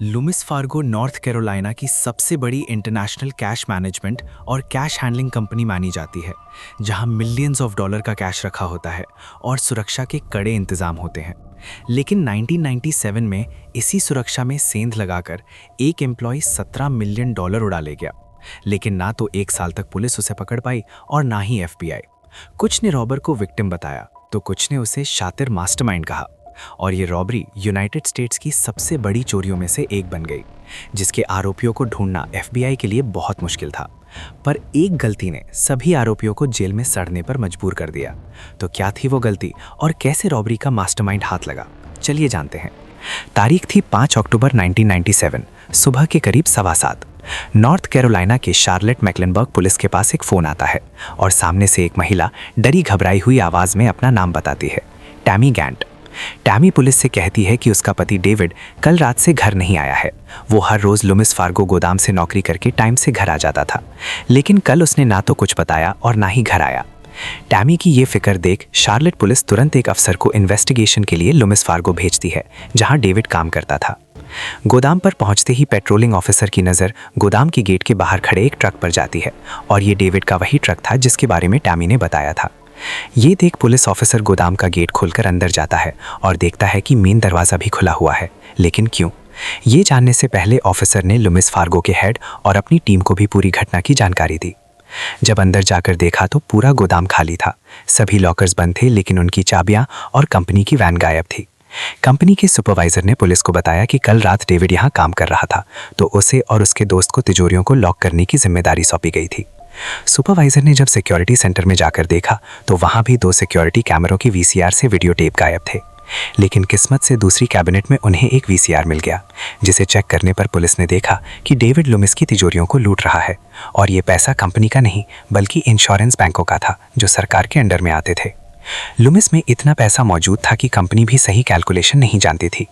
Loomis Fargo north Carolina की सबसे बड़ी इंटरनेशनल कैश मैनेजमेंट और कैश हैंडलिंग कंपनी मानी जाती है, जहां मिलियंस ऑफ डॉलर का कैश रखा होता है और सुरक्षा के कड़े इंतजाम होते हैं। लेकिन 1997 में इसी सुरक्षा में सेंध लगाकर एक एम्प्लॉय $17 मिलियन उड़ा ले गया। लेकिन ना तो एक साल तक पुलिस उसे पकड़ पाई और ना ही एफबीआई। कुछ ने रॉबर को विक्टिम बताया तो कुछ ने उसे शातिर मास्टरमाइंड कहा, और ये रॉबरी यूनाइटेड स्टेट्स की सबसे बड़ी चोरियों में से एक बन गई, जिसके आरोपियों को ढूंढना एफबीआई के लिए बहुत मुश्किल था। पर एक गलती ने सभी आरोपियों को जेल में सड़ने पर मजबूर कर दिया। तो क्या थी वो गलती और कैसे रॉबरी का मास्टरमाइंड हाथ लगा, चलिए जानते हैं। तारीख थी 5 अक्टूबर 1997, सुबह के करीब 7:15। नॉर्थ कैरोलिना के शार्लेट मैक्लेनबर्ग पुलिस के पास एक फ़ोन आता है और सामने से एक महिला डरी घबराई हुई आवाज़ में अपना नाम बताती है, टैमी गैंट। टैमी पुलिस से कहती है कि उसका पति डेविड कल रात से घर नहीं आया है। वो हर रोज़ लुमिस फार्गो गोदाम से नौकरी करके टाइम से घर आ जाता था, लेकिन कल उसने ना तो कुछ बताया और ना ही घर आया। टैमी की ये फिक्र देख शार्लेट पुलिस तुरंत एक अफसर को इन्वेस्टिगेशन के लिए लुमिस फार्गो भेजती है, जहां डेविड काम करता था। गोदाम पर पहुंचते ही पेट्रोलिंग ऑफिसर की नज़र गोदाम की गेट के बाहर खड़े एक ट्रक पर जाती है, और ये डेविड का वही ट्रक था जिसके बारे में टैमी ने बताया था। ये देख पुलिस ऑफिसर गोदाम का गेट खोलकर अंदर जाता है और देखता है कि मेन दरवाज़ा भी खुला हुआ है, लेकिन क्यों? ये जानने से पहले ऑफिसर ने लुमिस फार्गो के हेड और अपनी टीम को भी पूरी घटना की जानकारी दी। जब अंदर जाकर देखा तो पूरा गोदाम खाली था। सभी लॉकर्स बंद थे, लेकिन उनकी चाबियां और कंपनी की वैन गायब थी। कंपनी के सुपरवाइजर ने पुलिस को बताया कि कल रात डेविड यहाँ काम कर रहा था, तो उसे और उसके दोस्त को तिजोरियों को लॉक करने की जिम्मेदारी सौंपी गई थी। सुपरवाइजर ने जब सिक्योरिटी सेंटर में जाकर देखा तो वहां भी 2 सिक्योरिटी कैमरों की वीसीआर से वीडियो टेप गायब थे। लेकिन किस्मत से दूसरी कैबिनेट में उन्हें एक वीसीआर मिल गया, जिसे चेक करने पर पुलिस ने देखा कि डेविड लुमिस की तिजोरियों को लूट रहा है, और ये पैसा कंपनी का नहीं बल्कि इंश्योरेंस बैंकों का था, जो सरकार के अंडर में आते थे। लुमिस में इतना पैसा मौजूद था कि कंपनी भी सही कैलकुलेशन नहीं जानती थी।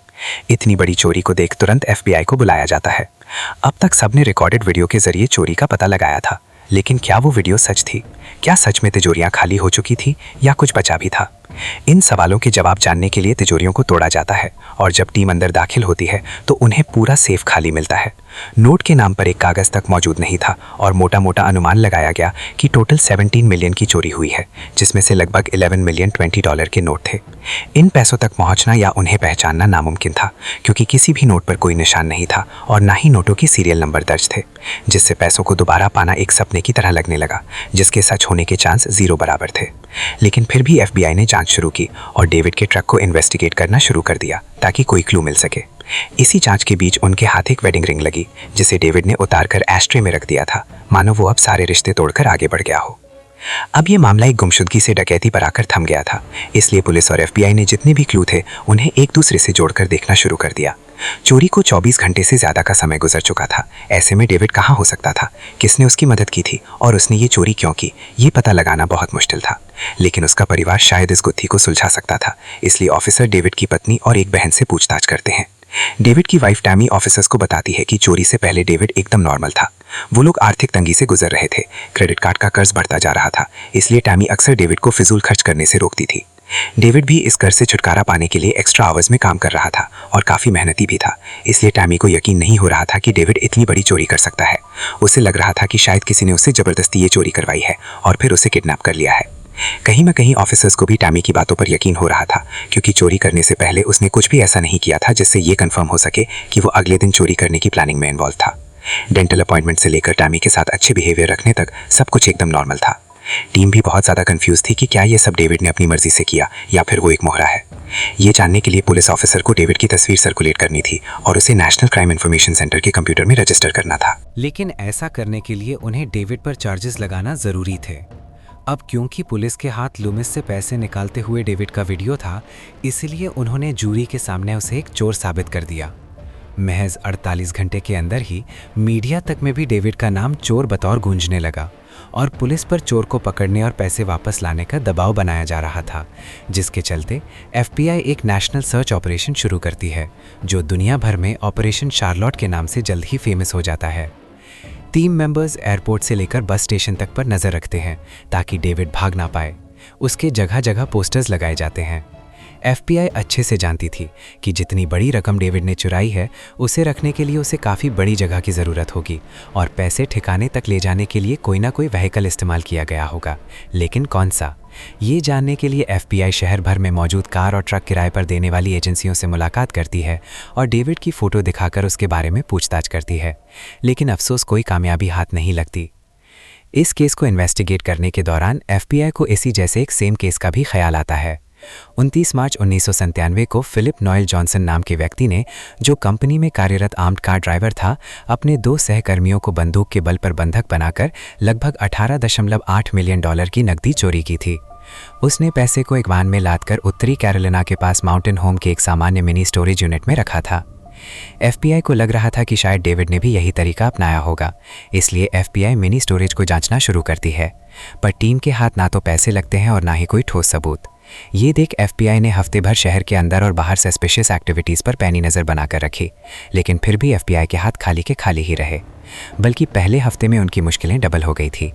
इतनी बड़ी चोरी को देख तुरंत एफबीआई को बुलाया जाता है। अब तक सबने रिकॉर्डेड वीडियो के जरिए चोरी का पता लगाया था, लेकिन क्या वो वीडियो सच थी? क्या सच में तिजोरियां खाली हो चुकी थी या कुछ बचा भी था? इन सवालों के जवाब जानने के लिए तिजोरियों को तोड़ा जाता है, और जब टीम अंदर दाखिल होती है तो उन्हें पूरा सेफ खाली मिलता है। नोट के नाम पर एक कागज तक मौजूद नहीं था, और मोटा मोटा अनुमान लगाया गया कि टोटल 17 मिलियन की चोरी हुई है, जिसमें से लगभग 11 मिलियन $20 के नोट थे। इन पैसों तक पहुंचना या उन्हें पहचानना नामुमकिन था, क्योंकि किसी भी नोट पर कोई निशान नहीं था और ना ही नोटों की सीरियल नंबर दर्ज थे, जिससे पैसों को दोबारा पाना एक सपने की तरह लगने लगा, जिसके सच होने के चांस 0 बराबर थे। लेकिन फिर भी एफबीआई ने जांच शुरू की और डेविड के ट्रक को इन्वेस्टिगेट करना शुरू कर दिया, ताकि कोई क्लू मिल सके। इसी जांच के बीच उनके हाथ एक वेडिंग रिंग लगी, जिसे डेविड ने उतारकर एस्ट्रे में रख दिया था, मानो वो अब सारे रिश्ते तोड़कर आगे बढ़ गया हो। अब ये मामला एक गुमशुदगी से डकैती पर आकर थम गया था, इसलिए पुलिस और एफबीआई ने जितने भी क्लू थे उन्हें एक दूसरे से जोड़कर देखना शुरू कर दिया। चोरी को 24 घंटे से ज़्यादा का समय गुजर चुका था। ऐसे में डेविड कहाँ हो सकता था, किसने उसकी मदद की थी और उसने ये चोरी क्यों की, ये पता लगाना बहुत मुश्किल था। लेकिन उसका परिवार शायद इस गुत्थी को सुलझा सकता था, इसलिए ऑफिसर डेविड की पत्नी और एक बहन से पूछताछ करते हैं। डेविड की वाइफ टैमी ऑफिसर्स को बताती है कि चोरी से पहले डेविड एकदम नॉर्मल था। वो लोग आर्थिक तंगी से गुजर रहे थे, क्रेडिट कार्ड का कर्ज बढ़ता जा रहा था, इसलिए टैमी अक्सर डेविड को फिजूल खर्च करने से रोकती थी। डेविड भी इस कर्ज से छुटकारा पाने के लिए एक्स्ट्रा आवर्स में काम कर रहा था और काफ़ी मेहनती भी था, इसलिए टैमी को यकीन नहीं हो रहा था कि डेविड इतनी बड़ी चोरी कर सकता है। उसे लग रहा था कि शायद किसी ने उससे ज़बरदस्ती ये चोरी करवाई है और फिर उसे किडनैप कर लिया है। कहीं न कहीं ऑफिसर्स को भी टैमी की बातों पर यकीन हो रहा था, क्योंकि चोरी करने से पहले उसने कुछ भी ऐसा नहीं किया था जिससे ये कंफर्म हो सके कि वो अगले दिन चोरी करने की प्लानिंग में इन्वॉल्व था। डेंटल अपॉइंटमेंट से लेकर टैमी के साथ अच्छे बिहेवियर रखने तक सब कुछ एकदम नॉर्मल था। टीम भी बहुत ज़्यादा कंफ्यूज थी कि क्या ये सब डेविड ने अपनी मर्जी से किया या फिर वो एक मोहरा है। ये जानने के लिए पुलिस ऑफिसर को डेविड की तस्वीर सर्कुलेट करनी थी और उसे नेशनल क्राइम इन्फॉर्मेशन सेंटर के कंप्यूटर में रजिस्टर करना था। लेकिन ऐसा करने के लिए उन्हें डेविड पर चार्जेस लगाना ज़रूरी थे। अब क्योंकि पुलिस के हाथ लुमिस से पैसे निकालते हुए डेविड का वीडियो था, इसलिए उन्होंने जूरी के सामने उसे एक चोर साबित कर दिया। महज 48 घंटे के अंदर ही मीडिया तक में भी डेविड का नाम चोर बतौर गूंजने लगा, और पुलिस पर चोर को पकड़ने और पैसे वापस लाने का दबाव बनाया जा रहा था, जिसके चलते एफबीआई एक नेशनल सर्च ऑपरेशन शुरू करती है, जो दुनिया भर में ऑपरेशन शार्लॉट के नाम से जल्द ही फेमस हो जाता है। टीम मेंबर्स एयरपोर्ट से लेकर बस स्टेशन तक पर नज़र रखते हैं ताकि डेविड भाग ना पाए। उसके जगह जगह पोस्टर्स लगाए जाते हैं। एफबीआई अच्छे से जानती थी कि जितनी बड़ी रकम डेविड ने चुराई है उसे रखने के लिए उसे काफ़ी बड़ी जगह की ज़रूरत होगी और पैसे ठिकाने तक ले जाने के लिए कोई ना कोई व्हीकल इस्तेमाल किया गया होगा, लेकिन कौन सा? ये जानने के लिए एफबीआई शहर भर में मौजूद कार और ट्रक किराए पर देने वाली एजेंसियों से मुलाकात करती है और डेविड की फ़ोटो दिखाकर उसके बारे में पूछताछ करती है, लेकिन अफसोस कोई कामयाबी हाथ नहीं लगती। इस केस को इन्वेस्टिगेट करने के दौरान एफबीआई को इसी जैसे एक सेम केस का भी ख्याल आता है। 29 मार्च 1997 को फिलिप नॉयल जॉनसन नाम के व्यक्ति ने, जो कंपनी में कार्यरत आर्म्ड कार ड्राइवर था, अपने 2 सहकर्मियों को बंदूक के बल पर बंधक बनाकर लगभग $18.8 मिलियन की नकदी चोरी की थी। उसने पैसे को एक वान में लादकर उत्तरी कैरोलिना के पास माउंटेन होम के एक सामान्य मिनी स्टोरेज यूनिट में रखा था। एफबीआई को लग रहा था कि शायद डेविड ने भी यही तरीका अपनाया होगा, इसलिए एफबीआई मिनी स्टोरेज को जांचना शुरू करती है। पर टीम के हाथ ना तो पैसे लगते हैं और ना ही कोई ठोस सबूत। ये देख एफबीआई ने हफ्ते भर शहर के अंदर और बाहर सस्पिशियस एक्टिविटीज़ पर पैनी नज़र बनाकर रखी, लेकिन फिर भी एफबीआई के हाथ खाली के खाली ही रहे। बल्कि पहले हफ्ते में उनकी मुश्किलें डबल हो गई थी।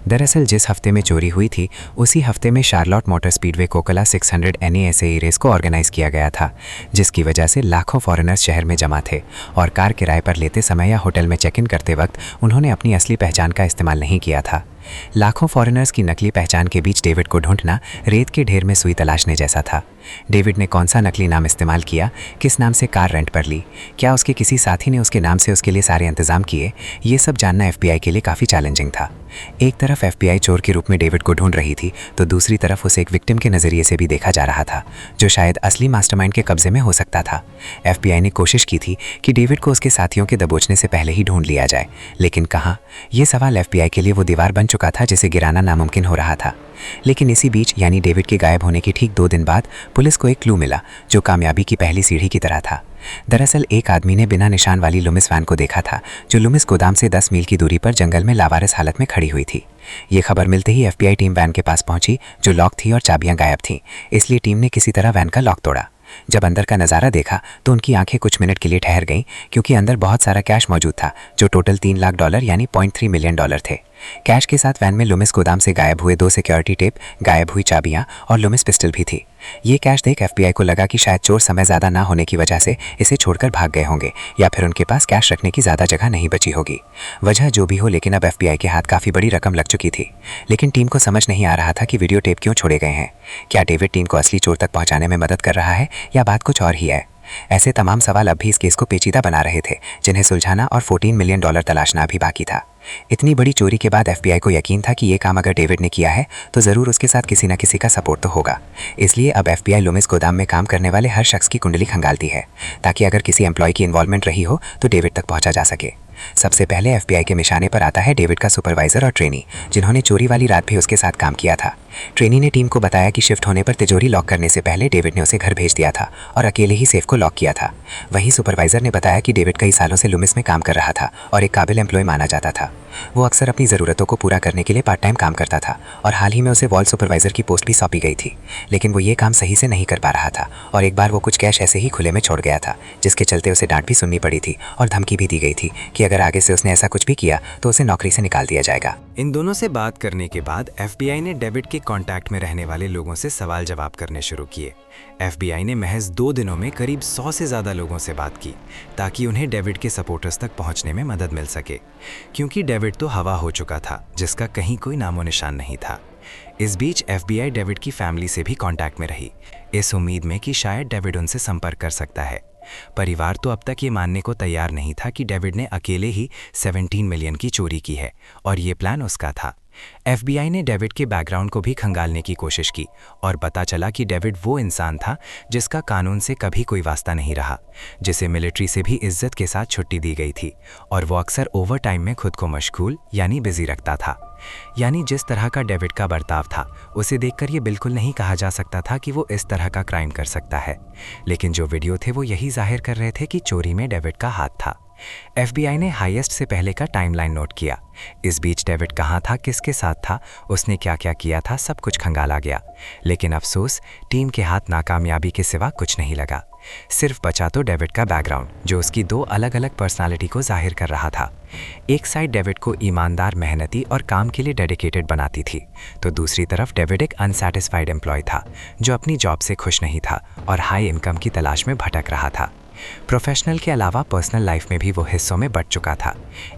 दरअसल जिस हफ्ते में चोरी हुई थी उसी हफ्ते में Charlotte motor speedway Coca Cola 600 NASAE race को ऑर्गेनाइज किया गया था, जिसकी वजह से लाखों फॉरेनर्स शहर में जमा थे और कार किराए पर लेते समय या होटल में चेक इन करते वक्त उन्होंने अपनी असली पहचान का इस्तेमाल नहीं किया था। लाखों फॉरेनर्स की नकली पहचान के बीच डेविड को ढूंढना रेत के ढेर में सुई तलाशने जैसा था। डेविड ने कौन सा नकली नाम इस्तेमाल किया, किस नाम से कार रेंट पर ली, क्या उसके किसी साथी ने उसके नाम से उसके लिए सारे इंतजाम किए, ये सब जानना एफबीआई के लिए काफ़ी चैलेंजिंग था। एक तरफ एफबीआई चोर के रूप में डेविड को ढूंढ रही थी, तो दूसरी तरफ उसे एक विक्टिम के नज़रिए से भी देखा जा रहा था, जो शायद असली मास्टरमाइंड के कब्जे में हो सकता था। एफबीआई ने कोशिश की थी कि डेविड को उसके साथियों के दबोचने से पहले ही ढूंढ लिया जाए, लेकिन कहाँ, ये सवाल एफबीआई के लिए वो दीवार बन चुका था जिसे गिराना नामुमकिन हो रहा था। लेकिन इसी बीच, यानी डेविड के गायब होने के ठीक 2 दिन बाद, पुलिस को एक क्लू मिला जो कामयाबी की पहली सीढ़ी की तरह था। दरअसल एक आदमी ने बिना निशान वाली लुमिस वैन को देखा था, जो लुमिस गोदाम से 10 मील की दूरी पर जंगल में लावारिस हालत में खड़ी हुई थी। ये खबर मिलते ही एफबीआई टीम वैन के पास पहुंची, जो लॉक थी और चाबियां गायब थीं, इसलिए टीम ने किसी तरह वैन का लॉक तोड़ा। जब अंदर का नज़ारा देखा तो उनकी आंखें कुछ मिनट के लिए ठहर गईं, क्योंकि अंदर बहुत सारा कैश मौजूद था, जो टोटल $3 लाख यानी $0.3 मिलियन थे। कैश के साथ वैन में लुमिस गोदाम से गायब हुए 2 सिक्योरिटी टेप, गायब हुई चाबियां और लुमिस पिस्टल भी थी। ये कैश देख एफबीआई को लगा कि शायद चोर समय ज़्यादा ना होने की वजह से इसे छोड़कर भाग गए होंगे, या फिर उनके पास कैश रखने की ज़्यादा जगह नहीं बची होगी। वजह जो भी हो, लेकिन अब एफबीआई के हाथ काफ़ी बड़ी रकम लग चुकी थी। लेकिन टीम को समझ नहीं आ रहा था कि वीडियो टेप क्यों छोड़े गए हैं। क्या डेविड टीम को असली चोर तक पहुँचाने में मदद कर रहा है, या बात कुछ और ही है? ऐसे तमाम सवाल अब भी इस केस को पेचीदा बना रहे थे, जिन्हें सुलझाना और $14 मिलियन तलाशना अभी बाकी था। इतनी बड़ी चोरी के बाद एफबीआई को यकीन था कि ये काम अगर डेविड ने किया है तो ज़रूर उसके साथ किसी न किसी का सपोर्ट तो होगा। इसलिए अब एफबीआई लुमिस गोदाम में काम करने वाले हर शख्स की कुंडली खंगालती है, ताकि अगर किसी एम्प्लॉय की इन्वॉल्वमेंट रही हो तो डेविड तक पहुंचा जा सके। सबसे पहले एफबीआई के निशाने पर आता है डेविड का सुपरवाइजर और ट्रेनी, जिन्होंने चोरी वाली रात भी उसके साथ काम किया था। ट्रेनी ने टीम को बताया कि शिफ्ट होने पर तिजोरी लॉक करने से पहले डेविड ने उसे घर भेज दिया था और अकेले ही सेफ को लॉक किया था। वहीं सुपरवाइजर ने बताया कि डेविड कई सालों से लुमिस में काम कर रहा था और एक काबिल एम्प्लॉय माना जाता था। वो अक्सर अपनी ज़रूरतों को पूरा करने के लिए पार्ट टाइम काम करता था और हाल ही में उसे वॉल सुपरवाइजर की पोस्ट भी सौंपी गई थी, लेकिन वो ये काम सही से नहीं कर पा रहा था और एक बार वो कुछ कैश ऐसे ही खुले में छोड़ गया था, जिसके चलते उसे डांट भी सुननी पड़ी थी और धमकी भी दी गई थी कि अगर आगे से उसने ऐसा कुछ भी किया तो उसे नौकरी से निकाल दिया जाएगा। इन दोनों से बात करने के बाद एफबीआई ने डेविड के कांटेक्ट में रहने वाले लोगों से सवाल जवाब करने शुरू किए। एफबीआई ने महज 2 दिनों में करीब 100 से ज़्यादा लोगों से बात की, ताकि उन्हें डेविड के सपोर्टर्स तक पहुंचने में मदद मिल सके, क्योंकि डेविड तो हवा हो चुका था, जिसका कहीं कोई नामो निशान नहीं था। इस बीच एफबीआई डेविड की फैमिली से भी कांटेक्ट में रही, इस उम्मीद में कि शायद डेविड उनसे संपर्क कर सकता है। परिवार तो अब तक ये मानने को तैयार नहीं था कि डेविड ने अकेले ही 17 मिलियन की चोरी की है और ये प्लान उसका था। एफबीआई ने डेविड के बैकग्राउंड को भी खंगालने की कोशिश की और पता चला कि डेविड वो इंसान था जिसका कानून से कभी कोई वास्ता नहीं रहा, जिसे मिलिट्री से भी इज्जत के साथ छुट्टी दी गई थी और वो अक्सर ओवर टाइम में खुद को मशगूल यानी बिजी रखता था। यानी जिस तरह का डेविड का बर्ताव था, उसे देखकर ये बिल्कुल नहीं कहा जा सकता था कि वो इस तरह का क्राइम कर सकता है, लेकिन जो वीडियो थे वो यही जाहिर कर रहे थे कि चोरी में डेविड का हाथ था। एफबीआई ने हाईएस्ट से पहले का टाइमलाइन नोट किया। इस बीच डेविड कहाँ था, किसके साथ था, उसने क्या क्या किया था, सब कुछ खंगाला गया। लेकिन अफसोस, टीम के हाथ नाकामयाबी के सिवा कुछ नहीं लगा। सिर्फ बचा तो डेविड का बैकग्राउंड, जो उसकी दो अलग अलग पर्सनालिटी को जाहिर कर रहा था। एक साइड डेविड को ईमानदार, मेहनती और काम के लिए डेडिकेटेड बनाती थी, तो दूसरी तरफ डेविड एक अनसैटिस्फाइड एम्प्लॉय था, जो अपनी जॉब से खुश नहीं था और हाई इनकम की तलाश में भटक रहा था। प्रोफेशनल के अलावा पर्सनल लाइफ में भी वो हिस्सों में बंट चुका था।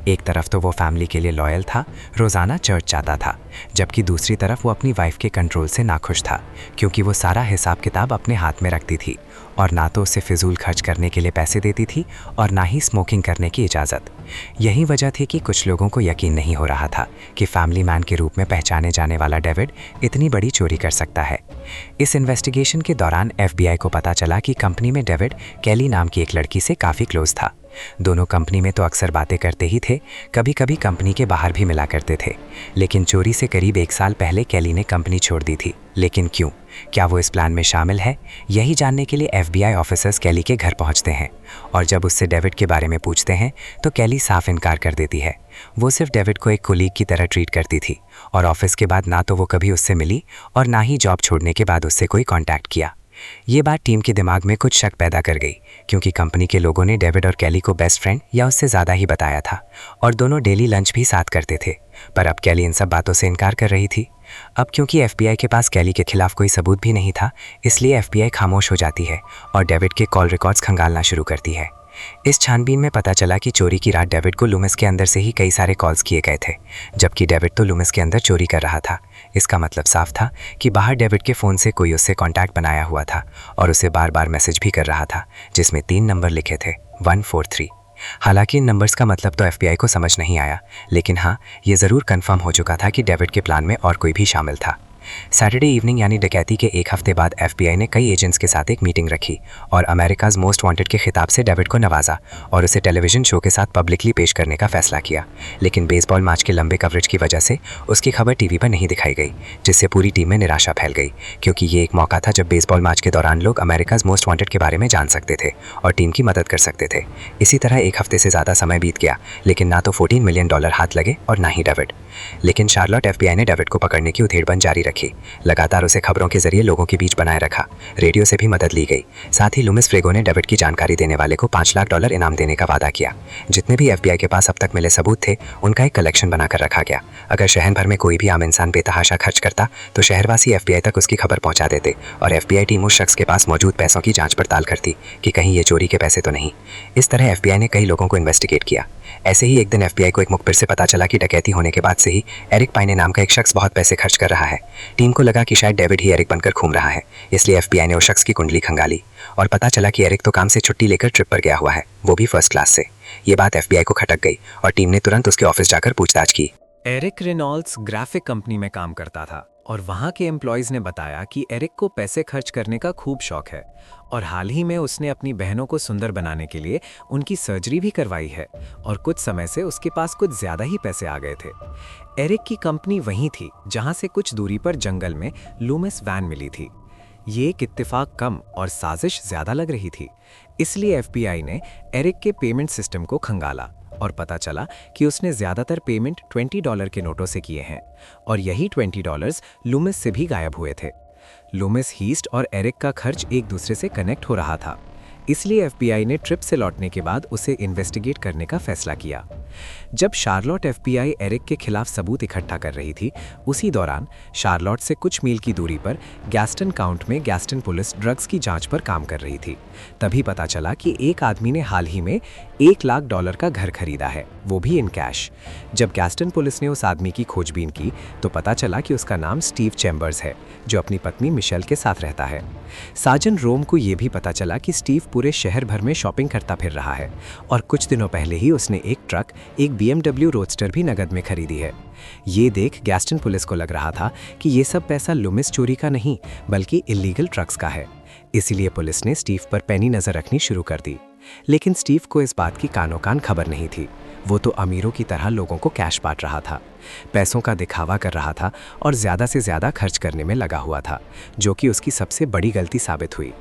एक तरफ तो वो फैमिली के लिए लॉयल था, रोज़ाना चर्च जाता था, जबकि दूसरी तरफ वो अपनी वाइफ के कंट्रोल से नाखुश था, क्योंकि वो सारा हिसाब किताब अपने हाथ में रखती थी और ना तो उसे फिजूल खर्च करने के लिए पैसे देती थी और ना ही स्मोकिंग करने की इजाज़त। यही वजह थी कि कुछ लोगों को यकीन नहीं हो रहा था कि फैमिली मैन के रूप में पहचाने जाने वाला डेविड इतनी बड़ी चोरी कर सकता है। इस इन्वेस्टिगेशन के दौरान एफबीआई को पता चला कि कंपनी में डेविड कैली नाम की एक लड़की से काफ़ी क्लोज था। दोनों कंपनी में तो अक्सर बातें करते ही थे, कभी कभी कंपनी के बाहर भी मिला करते थे। लेकिन चोरी से करीब 1 साल पहले कैली ने कंपनी छोड़ दी थी। लेकिन क्यों? क्या वो इस प्लान में शामिल है? यही जानने के लिए एफबीआई ऑफिसर्स कैली के घर पहुंचते हैं और जब उससे डेविड के बारे में पूछते हैं तो कैली साफ इनकार कर देती है। वो सिर्फ डेविड को एक कोलीग की तरह ट्रीट करती थी और ऑफिस के बाद ना तो वो कभी उससे मिली और ना ही जॉब छोड़ने के बाद उससे कोई कॉन्टैक्ट किया। ये बात टीम के दिमाग में कुछ शक पैदा कर गई, क्योंकि कंपनी के लोगों ने डेविड और कैली को बेस्ट फ्रेंड या उससे ज़्यादा ही बताया था और दोनों डेली लंच भी साथ करते थे। पर अब कैली इन सब बातों से इनकार कर रही थी। अब क्योंकि एफबीआई के पास कैली के खिलाफ कोई सबूत भी नहीं था, इसलिए एफबीआई खामोश हो जाती है और डेविड के कॉल रिकॉर्ड्स खंगालना शुरू करती है। इस छानबीन में पता चला कि चोरी की रात डेविड को लूमिस के अंदर से ही कई सारे कॉल्स किए गए थे, जबकि डेविड तो लूमिस के अंदर चोरी कर रहा था। इसका मतलब साफ था कि बाहर डेविड के फ़ोन से कोई उससे कॉन्टैक्ट बनाया हुआ था और उसे बार बार मैसेज भी कर रहा था, जिसमें 3 नंबर लिखे थे 143। हालांकि इन नंबर्स का मतलब तो एफबीआई को समझ नहीं आया, लेकिन हाँ, ये ज़रूर कंफर्म हो चुका था कि डेविड के प्लान में और कोई भी शामिल था। सैटरडे इवनिंग यानी डकैती के 1 हफ्ते बाद एफबीआई ने कई एजेंट्स के साथ एक मीटिंग रखी और अमेरिकाज मोस्ट वांटेड के खिताब से डेविड को नवाजा और उसे टेलीविजन शो के साथ पब्लिकली पेश करने का फैसला किया। लेकिन बेसबॉल मैच के लंबे कवरेज की वजह से उसकी खबर टीवी पर नहीं दिखाई गई, जिससे पूरी टीम में निराशा फैल गई, क्योंकि ये एक मौका था जब बेसबॉल मैच के दौरान लोग अमेरिकाज मोस्ट वांटेड के बारे में जान सकते थे और टीम की मदद कर सकते थे। इसी तरह 1 हफ्ते से ज़्यादा समय बीत गया, लेकिन ना तो $14 मिलियन हाथ लगे और ना ही डेविड। लेकिन शार्लोट एफबीआई ने डेविड को पकड़ने की उधेड़बंद जारी रखी। लगातार उसे खबरों के जरिए लोगों के बीच बनाए रखा। रेडियो से भी मदद ली गई। साथ ही लूमिस फ्रेगो ने डेविड की जानकारी देने वाले को $5 लाख इनाम देने का वादा किया। जितने भी एफबीआई के पास अब तक मिले सबूत थे, उनका एक कलेक्शन बनाकर रखा गया। अगर शहर भर में कोई भी आम इंसान बेतहाशा खर्च करता तो शहरवासी एफबीआई तक उसकी खबर पहुंचा देते और एफबीआई टीम उस शख्स के पास मौजूद पैसों की जांच पड़ताल करती कि कहीं ये चोरी के पैसे तो नहीं। इस तरह एफबीआई ने कई लोगों को इन्वेस्टिगेट किया। ऐसे ही एक दिन एफबीआई को एक मुखबिर से पता चला कि डकैती होने के बाद से ही एरिक पाइने नाम का एक शख्स बहुत पैसे खर्च कर रहा है। टीम को लगा कि शायद डेविड ही एरिक बनकर घूम रहा है, इसलिए एफबीआई ने उस शख्स की कुंडली खंगाली और पता चला कि एरिक तो काम से छुट्टी लेकर ट्रिप पर गया हुआ है, वो भी फर्स्ट क्लास से। ये बात एफबीआई को खटक गई और टीम ने तुरंत उसके ऑफिस जाकर पूछताछ की। एरिक रेनॉल्ड्स ग्राफिक कंपनी में काम करता था और वहाँ के एम्प्लॉयज़ ने बताया कि एरिक को पैसे खर्च करने का खूब शौक है और हाल ही में उसने अपनी बहनों को सुंदर बनाने के लिए उनकी सर्जरी भी करवाई है और कुछ समय से उसके पास कुछ ज़्यादा ही पैसे आ गए थे। एरिक की कंपनी वहीं थी जहाँ से कुछ दूरी पर जंगल में लूमिस वैन मिली थी। ये एक इत्तेफाक कम और साजिश ज़्यादा लग रही थी, इसलिए एफबीआई ने एरिक के पेमेंट सिस्टम को खंगाला और पता चला कि उसने ज़्यादातर पेमेंट $20 के नोटों से किए हैं और यही $20 लूमिस से भी गायब हुए थे। लूमिस, हीस्ट और एरिक का खर्च एक दूसरे से कनेक्ट हो रहा था, इसलिए एफबीआई ने ट्रिप से लौटने के बाद उसे इन्वेस्टिगेट करने का फैसला किया। जब शार्लोट एफबीआई एरिक के खिलाफ सबूत इकट्ठा कर रही थी, उसी दौरान शार्लोट से कुछ मील की दूरी पर गैस्टन काउंट में गैस्टन पुलिस ड्रग्स की जांच पर काम कर रही थी। तभी पता चला कि एक आदमी ने हाल ही में $1 लाख का घर खरीदा है, वो भी इन कैश। जब गैस्टन पुलिस ने उस आदमी की खोजबीन की तो पता चला कि उसका नाम स्टीव चैम्बर्स है, जो अपनी पत्नी मिशेल के साथ रहता है। साजन रोम को ये भी पता चला कि स्टीव पूरे शहर भर में शॉपिंग करता फिर रहा है और कुछ दिनों पहले ही उसने एक ट्रक, एक BMW रोडस्टर भी नगद में खरीदी है। ये देख गैस्टन पुलिस को लग रहा था कि ये सब पैसा लूमिस चोरी का नहीं बल्कि इलीगल ट्रक्स का है। इसीलिए पुलिस ने स्टीव पर पैनी नजर रखनी शुरू कर दी। लेकिन स्टीव को इस बात की कानो कान खबर नहीं थी। वो तो अमीरों की तरह लोगों को कैश बांट रहा था, पैसों का दिखावा कर रहा था और ज़्यादा से ज़्यादा खर्च करने में लगा हुआ था, जो कि उसकी सबसे बड़ी गलती साबित हुई।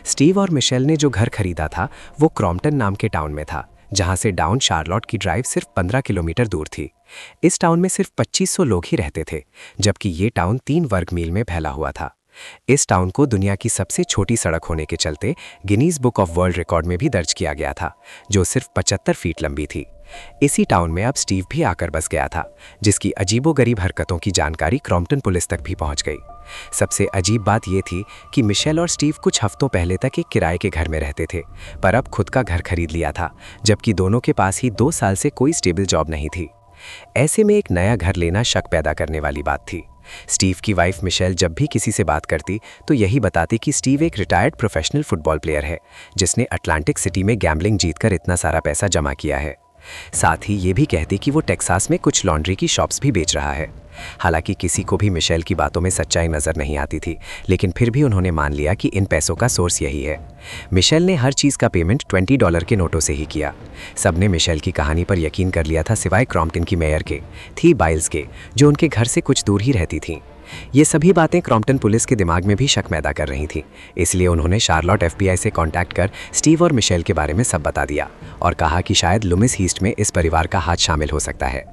स्टीव और मिशेल ने जो घर खरीदा था वो क्रॉम्पटन नाम के टाउन में था, जहां से डाउन शार्लॉट की ड्राइव सिर्फ 15 किलोमीटर दूर थी। इस टाउन में सिर्फ 2500 लोग ही रहते थे, जबकि ये टाउन 3 वर्ग मील में फैला हुआ था। इस टाउन को दुनिया की सबसे छोटी सड़क होने के चलते Guinness book of world record में भी दर्ज किया गया था, जो सिर्फ 75 फीट लंबी थी। इसी टाउन में अब स्टीव भी आकर बस गया था, जिसकी अजीबोगरीब हरकतों की जानकारी क्रॉम्पटन पुलिस तक भी पहुंच गई। सबसे अजीब बात यह थी कि मिशेल और स्टीव कुछ हफ्तों पहले तक एक किराए के घर में रहते थे, पर अब खुद का घर खरीद लिया था, जबकि दोनों के पास ही 2 साल से कोई स्टेबल जॉब नहीं थी। ऐसे में एक नया घर लेना शक पैदा करने वाली बात थी। स्टीव की वाइफ मिशेल जब भी किसी से बात करती तो यही बताती कि स्टीव एक रिटायर्ड प्रोफेशनल फुटबॉल प्लेयर है, जिसने अटलांटिक सिटी में गैम्बलिंग जीतकर इतना सारा पैसा जमा किया है। साथ ही ये भी कहती कि वो टेक्सास में कुछ लॉन्ड्री की शॉप्स भी बेच रहा है। हालांकि किसी को भी मिशेल की बातों में सच्चाई नजर नहीं आती थी, लेकिन फिर भी उन्होंने मान लिया कि इन पैसों का सोर्स यही है। मिशेल ने हर चीज़ का पेमेंट $20 के नोटों से ही किया। सबने मिशेल की कहानी पर यकीन कर लिया था, सिवाय क्रॉम्पटन की मेयर के थी बाइल्स के, जो उनके घर से कुछ दूर ही रहती थीं। ये सभी बातें क्रॉम्पटन पुलिस के दिमाग में भी शक पैदा कर रही थीं, इसलिए उन्होंने शार्लॉट FBI से कांटेक्ट कर स्टीव और मिशेल के बारे में सब बता दिया और कहा कि शायद लुमिस हीस्ट में इस परिवार का हाथ शामिल हो सकता है।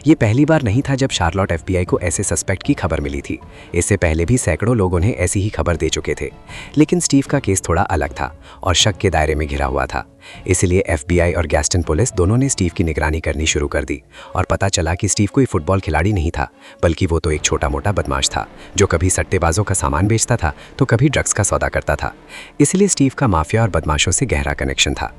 ये पहली बार नहीं था जब शार्लॉट FBI को ऐसे सस्पेक्ट की खबर मिली थी। इससे पहले भी सैकड़ों लोग उन्हें ऐसी ही खबर दे चुके थे, लेकिन स्टीव का केस थोड़ा अलग था और शक के दायरे में घिरा हुआ था। इसलिए FBI और गैस्टन पुलिस दोनों ने स्टीव की निगरानी करनी शुरू कर दी और पता चला कि स्टीव कोई फुटबॉल खिलाड़ी नहीं था, बल्कि वो तो एक छोटा मोटा बदमाश था, जो कभी सट्टेबाजों का सामान बेचता था तो कभी ड्रग्स का सौदा करता था। इसलिए स्टीव का माफिया और बदमाशों से गहरा कनेक्शन था।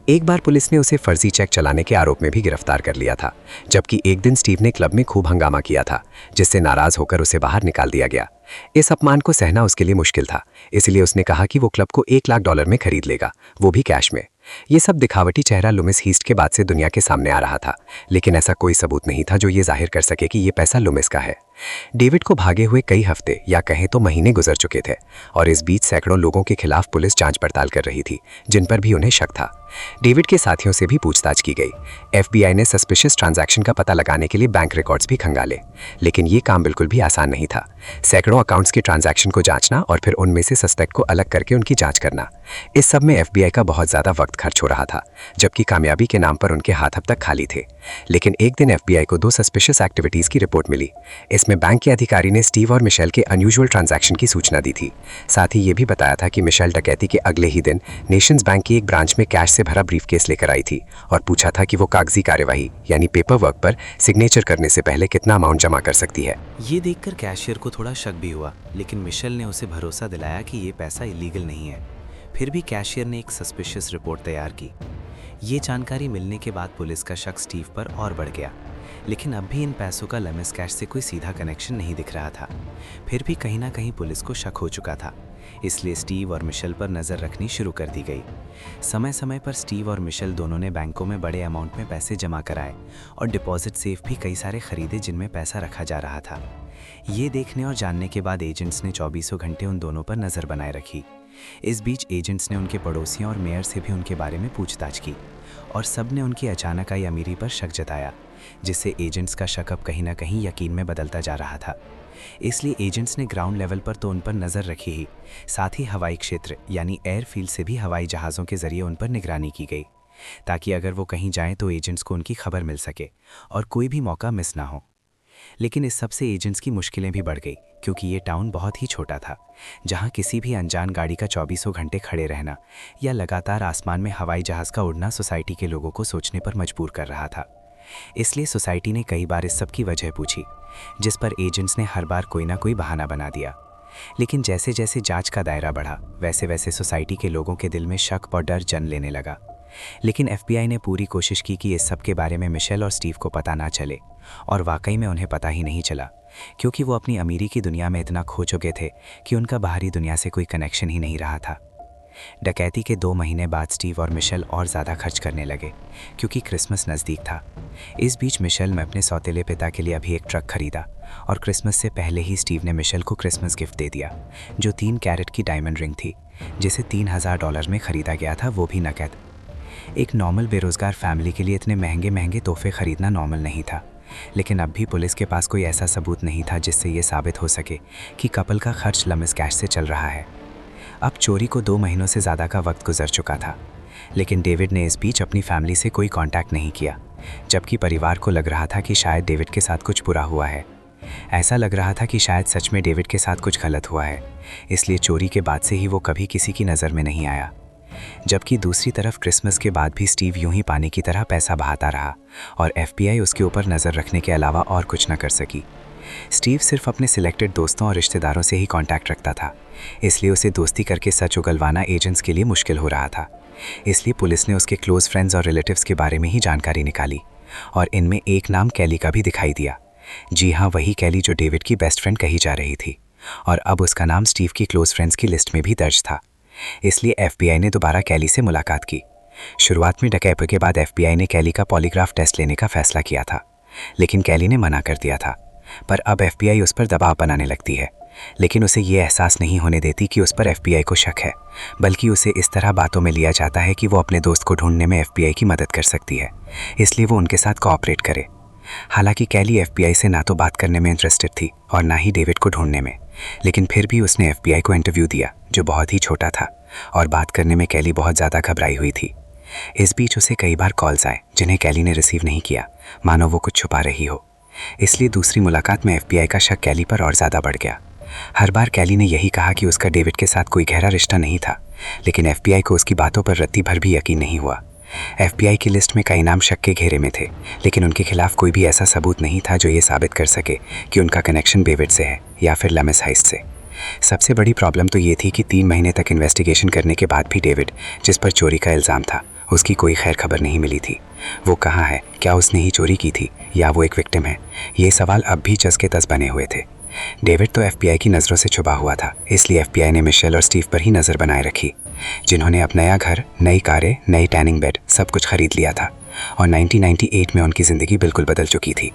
एक बार पुलिस ने उसे फर्जी चेक चलाने के आरोप में भी गिरफ्तार कर लिया था, जबकि एक दिन स्टीव ने क्लब में खूब हंगामा किया था, जिससे नाराज होकर उसे बाहर निकाल दिया गया। इस अपमान को सहना उसके लिए मुश्किल था, इसलिए उसने कहा कि वो क्लब को $1 लाख में खरीद लेगा, वो भी कैश में। ये सब दिखावटी चेहरा लुमिस हीस्ट के बाद से दुनिया के सामने आ रहा था, लेकिन ऐसा कोई सबूत नहीं था जो ये जाहिर कर सके कि ये पैसा लुमिस का है। डेविड को भागे हुए कई हफ्ते या कहें तो महीने गुजर चुके थे और इस बीच सैकड़ों लोगों के खिलाफ पुलिस जांच पड़ताल कर रही थी, जिन पर भी उन्हें शक था। डेविड के साथियों से भी पूछताछ की गई। FBI ने सस्पिशियस ट्रांजैक्शन का पता लगाने के लिए बैंक रिकॉर्ड्स भी खंगाले, लेकिन ये काम बिल्कुल भी आसान नहीं था। सैकड़ों अकाउंट्स के ट्रांजैक्शन को जांचना और फिर उनमें से सस्पेक्ट को अलग करके उनकी जांच करना, इस सब में FBI का बहुत ज़्यादा वक्त खर्च हो रहा था, जबकि कामयाबी के नाम पर उनके हाथ अब तक खाली थे। लेकिन एक दिन FBI को 2 सस्पिशियस एक्टिविटीज़ की रिपोर्ट मिली। इसमें बैंक के अधिकारी ने स्टीव और मिशेल के अनयूजुअल ट्रांजैक्शन की सूचना दी थी। साथ ही ये भी बताया था कि मिशेल डकैती के अगले ही दिन नेशंस बैंक की एक ब्रांच में कैश से भरा ब्रीफकेस लेकर आई थी और पूछा था कि वो कागजी कार्यवाही यानी पेपर वर्क पर सिग्नेचर करने से पहले कितना अमाउंट जमा कर सकती है। ये देखकर कैशियर को थोड़ा शक भी हुआ, लेकिन मिशेल ने उसे भरोसा दिलाया कि ये पैसा इलीगल नहीं है। फिर भी कैशियर ने एक सस्पिशियस रिपोर्ट तैयार की। ये जानकारी मिलने के बाद पुलिस का शक स्टीव पर और बढ़ गया, लेकिन अब भी इन पैसों का लमिस कैश से कोई सीधा कनेक्शन नहीं दिख रहा था। फिर भी कहीं ना कहीं पुलिस को शक हो चुका था, इसलिए स्टीव और मिशेल पर नज़र रखनी शुरू कर दी गई। समय समय पर स्टीव और मिशेल दोनों ने बैंकों में बड़े अमाउंट में पैसे जमा कराए और डिपॉजिट सेफ भी कई सारे खरीदे जिनमें पैसा रखा जा रहा था। ये देखने और जानने के बाद एजेंट्स ने 24 घंटे उन दोनों पर नज़र बनाए रखी। इस बीच एजेंट्स ने उनके पड़ोसियों और मेयर से भी उनके बारे में पूछताछ की और सब ने उनकी अचानक आई अमीरी पर शक जताया, जिससे एजेंट्स का शक अब कहीं ना कहीं यकीन में बदलता जा रहा था। इसलिए एजेंट्स ने ग्राउंड लेवल पर तो उन पर नज़र रखी ही, साथ ही हवाई क्षेत्र यानी एयरफील्ड से भी हवाई जहाज़ों के जरिए उन पर निगरानी की गई, ताकि अगर वो कहीं जाएं तो एजेंट्स को उनकी खबर मिल सके और कोई भी मौका मिस ना हो। लेकिन इस सब से एजेंट्स की मुश्किलें भी बढ़ गई, क्योंकि ये टाउन बहुत ही छोटा था, जहां किसी भी अनजान गाड़ी का 24 घंटे खड़े रहना या लगातार आसमान में हवाई जहाज़ का उड़ना सोसाइटी के लोगों को सोचने पर मजबूर कर रहा था। इसलिए सोसाइटी ने कई बार इस सब की वजह पूछी, जिस पर एजेंट्स ने हर बार कोई ना कोई बहाना बना दिया। लेकिन जैसे जैसे जांच का दायरा बढ़ा, वैसे वैसे सोसाइटी के लोगों के दिल में शक और डर जन्म लेने लगा। लेकिन FBI ने पूरी कोशिश की कि इस सब के बारे में मिशेल और स्टीव को पता ना चले, और वाकई में उन्हें पता ही नहीं चला, क्योंकि वो अपनी अमीरी की दुनिया में इतना खो चुके थे कि उनका बाहरी दुनिया से कोई कनेक्शन ही नहीं रहा था। डकैती के 2 महीने बाद स्टीव और मिशेल और ज़्यादा खर्च करने लगे, क्योंकि क्रिसमस नज़दीक था। इस बीच मिशेल ने अपने सौतेले पिता के लिए अभी एक ट्रक खरीदा और क्रिसमस से पहले ही स्टीव ने मिशेल को क्रिसमस गिफ्ट दे दिया, जो 3 कैरेट की डायमंड रिंग थी, जिसे $3000 में ख़रीदा गया था, वो भी नकद। एक नॉर्मल बेरोज़गार फैमिली के लिए इतने महंगे महंगे तोहफे खरीदना नॉर्मल नहीं था, लेकिन अब भी पुलिस के पास कोई ऐसा सबूत नहीं था जिससे ये साबित हो सके कि कपल का खर्च लमिस कैश से चल रहा है। अब चोरी को 2 महीनों से ज़्यादा का वक्त गुजर चुका था। लेकिन डेविड ने इस बीच अपनी फैमिली से कोई कांटेक्ट नहीं किया, जबकि परिवार को लग रहा था कि शायद डेविड के साथ कुछ बुरा हुआ है। ऐसा लग रहा था कि शायद सच में डेविड के साथ कुछ गलत हुआ है, इसलिए चोरी के बाद से ही वो कभी किसी की नज़र में नहीं आया। जबकि दूसरी तरफ क्रिसमस के बाद भी स्टीव यूं ही पानी की तरह पैसा बहाता रहा और FBI उसके ऊपर नज़र रखने के अलावा और कुछ न कर सकी। स्टीव सिर्फ अपने सिलेक्टेड दोस्तों और रिश्तेदारों से ही कांटेक्ट रखता था, इसलिए उसे दोस्ती करके सच उगलवाना एजेंट्स के लिए मुश्किल हो रहा था। इसलिए पुलिस ने उसके क्लोज फ्रेंड्स और रिलेटिव्स के बारे में ही जानकारी निकाली और इनमें एक नाम कैली का भी दिखाई दिया। जी हाँ, वही कैली जो डेविड की बेस्ट फ्रेंड कही जा रही थी, और अब उसका नाम स्टीव की क्लोज फ्रेंड्स की लिस्ट में भी दर्ज था। इसलिए FBI ने दोबारा कैली से मुलाकात की। शुरुआत में डकैती के बाद FBI ने कैली का पॉलीग्राफ टेस्ट लेने का फैसला किया था, लेकिन कैली ने मना कर दिया था। पर अब FBI उस पर दबाव बनाने लगती है, लेकिन उसे ये एहसास नहीं होने देती कि उस पर FBI को शक है, बल्कि उसे इस तरह बातों में लिया जाता है कि वो अपने दोस्त को ढूंढने में FBI की मदद कर सकती है, इसलिए वो उनके साथ कोऑपरेट करे। हालांकि कैली FBI से ना तो बात करने में इंटरेस्टेड थी और ना ही डेविड को ढूंढने में, लेकिन फिर भी उसने FBI को इंटरव्यू दिया जो बहुत ही छोटा था, और बात करने में कैली बहुत ज़्यादा घबराई हुई थी। इस बीच उसे कई बार कॉल्स आए जिन्हें कैली ने रिसीव नहीं किया, मानो वो कुछ छुपा रही हो। इसलिए दूसरी मुलाकात में FBI का शक कैली पर और ज़्यादा बढ़ गया। हर बार कैली ने यही कहा कि उसका डेविड के साथ कोई गहरा रिश्ता नहीं था, लेकिन FBI को उसकी बातों पर रत्ती भर भी यकीन नहीं हुआ। FBI की लिस्ट में कई नाम शक के घेरे में थे, लेकिन उनके खिलाफ कोई भी ऐसा सबूत नहीं था जो ये साबित कर सके कि उनका कनेक्शन डेविड से है या फिर लमिस हाइस्ट से। सबसे बड़ी प्रॉब्लम तो ये थी कि 3 महीने तक इन्वेस्टिगेशन करने के बाद भी डेविड, जिस पर चोरी का इल्ज़ाम था, उसकी कोई खैर खबर नहीं मिली थी। वो कहाँ है, क्या उसने ही चोरी की थी या वो एक विक्टिम है? ये सवाल अब भी जस के तस बने हुए थे। डेविड तो FBI की नज़रों से छुपा हुआ था, इसलिए FBI ने मिशेल और स्टीव पर ही नज़र बनाए रखी, जिन्होंने अब नया घर, नई कारें, नई टैनिंग बेड सब कुछ खरीद लिया था, और 1998 में उनकी ज़िंदगी बिल्कुल बदल चुकी थी।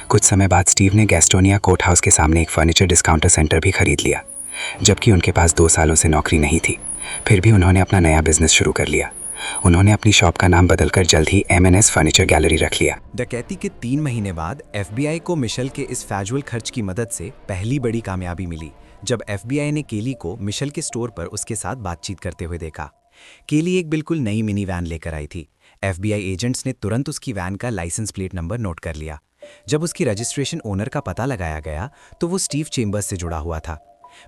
कुछ समय बाद स्टीव ने गैस्टोनिया कोर्ट हाउस के सामने एक फर्नीचर डिस्काउंटर सेंटर भी खरीद लिया। जबकि उनके पास 2 सालों से नौकरी नहीं थी, फिर भी उन्होंने अपना नया बिजनेस शुरू कर लिया। उन्होंने अपनी शॉप का नाम बदलकर जल्द ही M&S फर्नीचर गैलरी रख लिया। डकैती के 3 महीने बाद FBI को मिशेल के इस फैजुअल खर्च की मदद से पहली बड़ी कामयाबी मिली, जब FBI ने केली को मिशेल के स्टोर पर उसके साथ बातचीत करते हुए देखा। केली एक बिल्कुल नई मिनी वैन लेकर आई थी। FBI एजेंट्स ने तुरंत उसकी वैन का लाइसेंस प्लेट नंबर नोट कर लिया। जब उसकी रजिस्ट्रेशन ओनर का पता लगाया गया तो वो स्टीव चेम्बर्स से जुड़ा हुआ था।